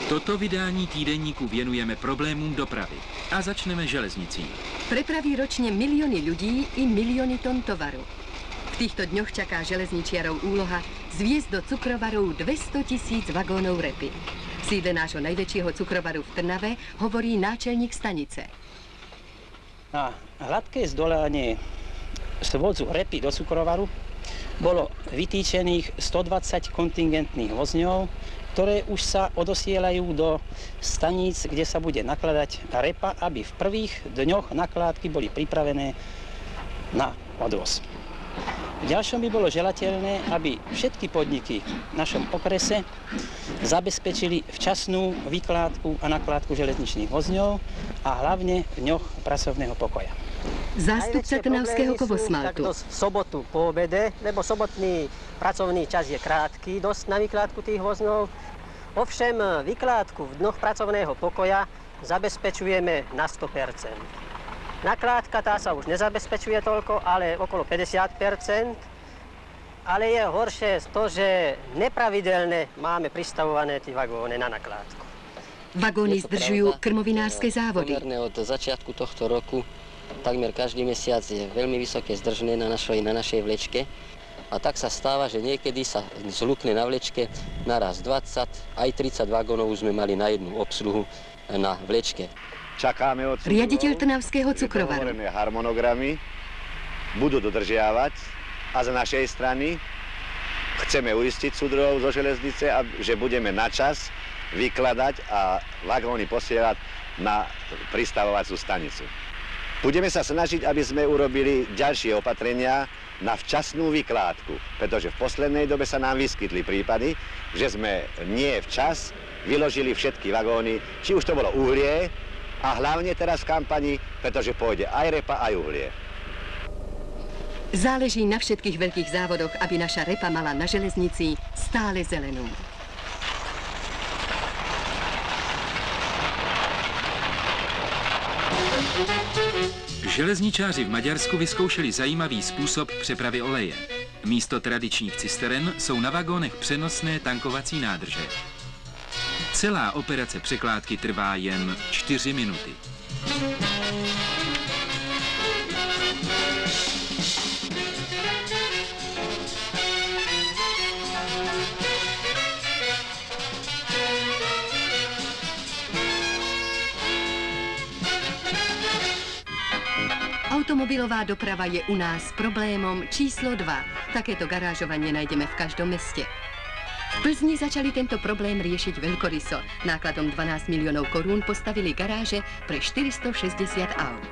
Toto vydání týdeníku věnujeme problémům dopravy a začneme železnicí. Prepraví ročne milióny ľudí i milióny tón tovaru. V týchto dňoch čaká železničiarov úloha zviesť do cukrovarov 200 000 vagónov repy. V sídle nášho najväčšieho cukrovaru v Trnave hovorí náčelník stanice. Na hladké zdolanie svozu repy do cukrovaru bolo vytýčených 120 kontingentných vozňov, ktoré už sa odosielajú do staníc, kde sa bude nakladať repa, aby v prvých dňoch nakládky boli pripravené na odvoz. V ďalšom by bolo želateľné, aby všetky podniky v našom okrese zabezpečili včasnú vykládku a nakládku železničných vozňov a hlavne v dňoch pracovného pokoja. Zástupca Trnavského kovosmaltu. V sobotu po obede, lebo sobotný pracovný čas je krátky, dosť na vykládku tých vozňov. Ovšem vykládku v dňoch pracovného pokoja zabezpečujeme na 100%. Nakládka tá sa už nezabezpečuje toľko, ale okolo 50%. Ale je horšie to, že nepravidelne máme pristavované tie vagóny na nakládku. Vagóny zdržujú krmovinárske závody. Pomerne od začiatku tohto roku takmer každý mesiac je veľmi vysoké zdržné na našej vlečke. A tak sa stáva, že niekedy sa zlukne na vlečke naraz 20, aj 30 vagónov už sme mali na jednu obsluhu na vlečke. Čakáme od riaditeľ Trnavského cukrovaru. Dohovorené harmonogramy budú dodržiavať a z našej strany chceme uistiť súdruhov zo železnice, že budeme na čas vykladať a vagóny posielať na pristavovaciu stanicu. Budeme sa snažiť, aby sme urobili ďalšie opatrenia na včasnú vykládku, pretože v poslednej dobe sa nám vyskytli prípady, že sme nie včas vyložili všetky vagóny, či už to bolo uhlie, a hlavne teraz v kampani, pretože pôjde aj repa, aj uhlie. Záleží na všetkých veľkých závodoch, aby naša repa mala na železnici stále zelenú. Železničáři v Maďarsku vyzkoušeli zajímavý způsob přepravy oleje. Místo tradičních cisteren jsou na vagónech přenosné tankovací nádrže. Celá operace překládky trvá jen 4 minuty. Automobilová doprava je u nás problémom číslo 2. Takéto garážovanie nájdeme v každom meste. V Plzni začali tento problém riešiť veľkoryso. Nákladom 12 miliónov korún postavili garáže pre 460 aut.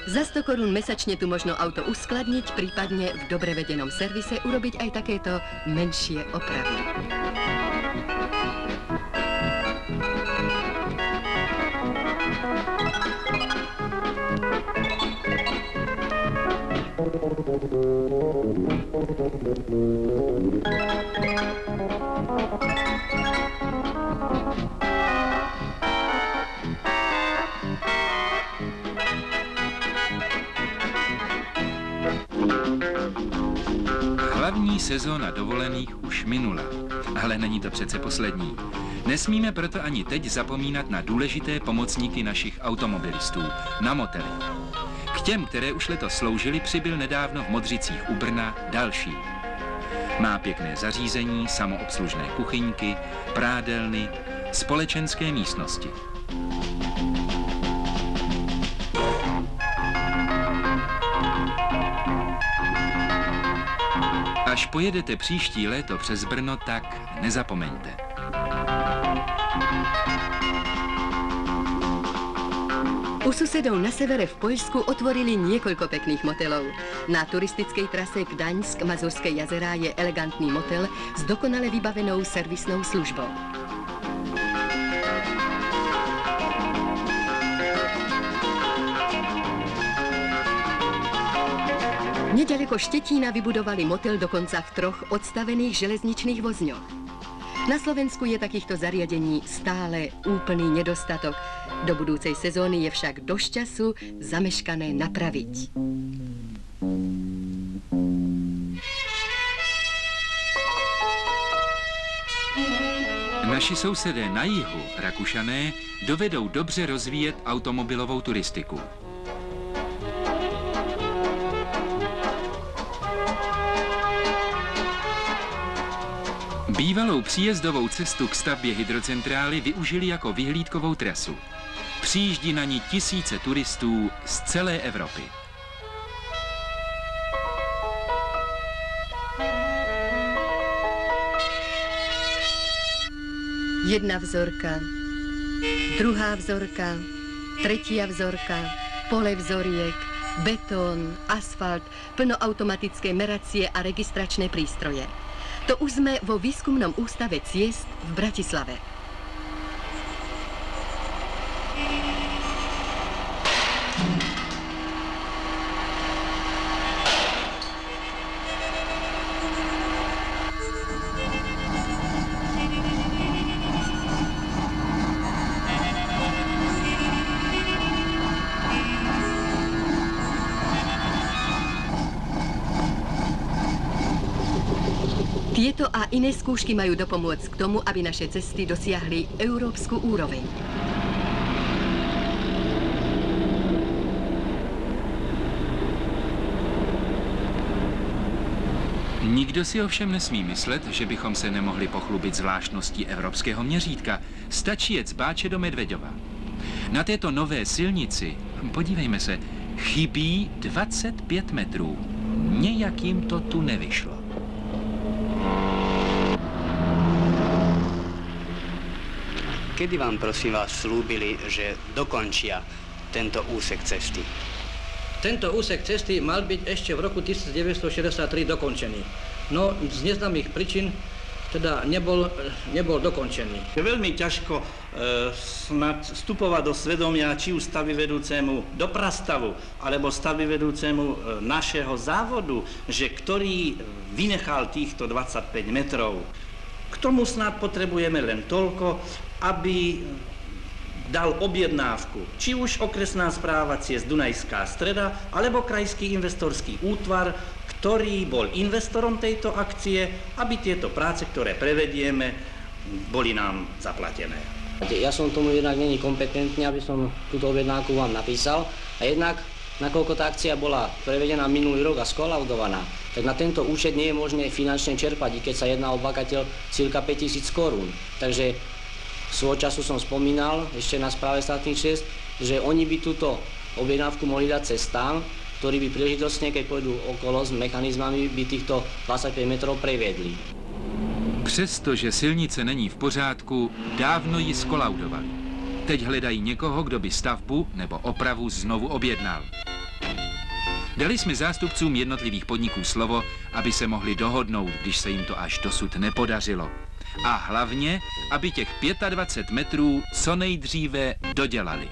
Za 100 korún mesačne tu možno auto uskladniť, prípadne v dobre vedenom servise urobiť aj takéto menšie opravy. Hlavní sezóna dovolených už minula, ale není to přece poslední. Nesmíme proto ani teď zapomínat na důležité pomocníky našich automobilistů, na motely. K těm, které už letos sloužili, přibyl nedávno v Modřicích u Brna další. Má pěkné zařízení, samoobslužné kuchyňky, prádelny, společenské místnosti. Až pojedete příští léto přes Brno, tak nezapomeňte. U susedov na severe v Poľsku otvorili niekoľko pekných motelov. Na turistickej trase Gdaňsk-Mazurské jazerá je elegantný motel s dokonale vybavenou servisnou službou. Nedaleko Štetína vybudovali motel dokonca v 3 odstavených železničných vozňoch. Na Slovensku je takýchto zariadení stále úplný nedostatok. Do budúcej sezóny je však dosť času zameškané napraviť. Naši sousedé na jihu, Rakušané, dovedou dobře rozvíjet automobilovou turistiku. Bývalou příjezdovou cestu k stavbě hydrocentrály využili jako vyhlídkovou trasu. Přijíždí na ní tisíce turistů z celé Evropy. Jedna vzorka, druhá vzorka, tretia vzorka, pole vzoriek, betón, asfalt, plno automatické meracie a registračné prístroje. To už sme vo výskumnom ústave ciest v Bratislave. Tieto a iné skúšky majú dopomôcť k tomu, aby naše cesty dosiahli európsku úroveň. Nikdo si ovšem nesmí myslet, že bychom se nemohli pochlubit zvláštností evropského měřítka. Stačí jet z Báče do Medveďova. Na této nové silnici, podívejme se, chybí 25 metrů. Nějak jim to tu nevyšlo. Kedy vám, prosím vás, slúbili, že dokončia tento úsek cesty? Tento úsek cesty mal byť ešte v roku 1963 dokončený. No z neznámych príčin teda nebol dokončený. Je veľmi ťažko snad vstupovať do svedomia či už stavbyvedúcemu do Prastavu, alebo stavbyvedúcemu našeho závodu, že ktorý vynechal týchto 25 metrov. K tomu snad potrebujeme len toľko, aby dal objednávku, či už okresná správa ciest Dunajská streda, alebo krajský investorský útvar, ktorý bol investorom tejto akcie, aby tieto práce, ktoré prevedieme, boli nám zaplatené. Ja som tomu jednak není kompetentný, aby som túto objednávku vám napísal. A jednak, nakoľko tá akcia bola prevedená minulý rok a skolaudovaná, tak na tento účet nie je možné finančne čerpať, i keď sa jedná o bagateľ cirka 5000 korún. Takže svojho času som spomínal ešte na správe štátnych ciest, že oni by túto objednávku mohli dať cestám, ktorí by príležitostne, keď pôjdu okolo s mechanizmami, by týchto 25 metrov previedli. Přestože silnice není v pořádku, dávno ji skolaudovali. Teď hledají někoho, kdo by stavbu nebo opravu znovu objednal. Dali jsme zástupcům jednotlivých podniků slovo, aby se mohli dohodnout, když se jim to až dosud nepodařilo. A hlavně, aby těch 25 metrů co nejdříve dodělali.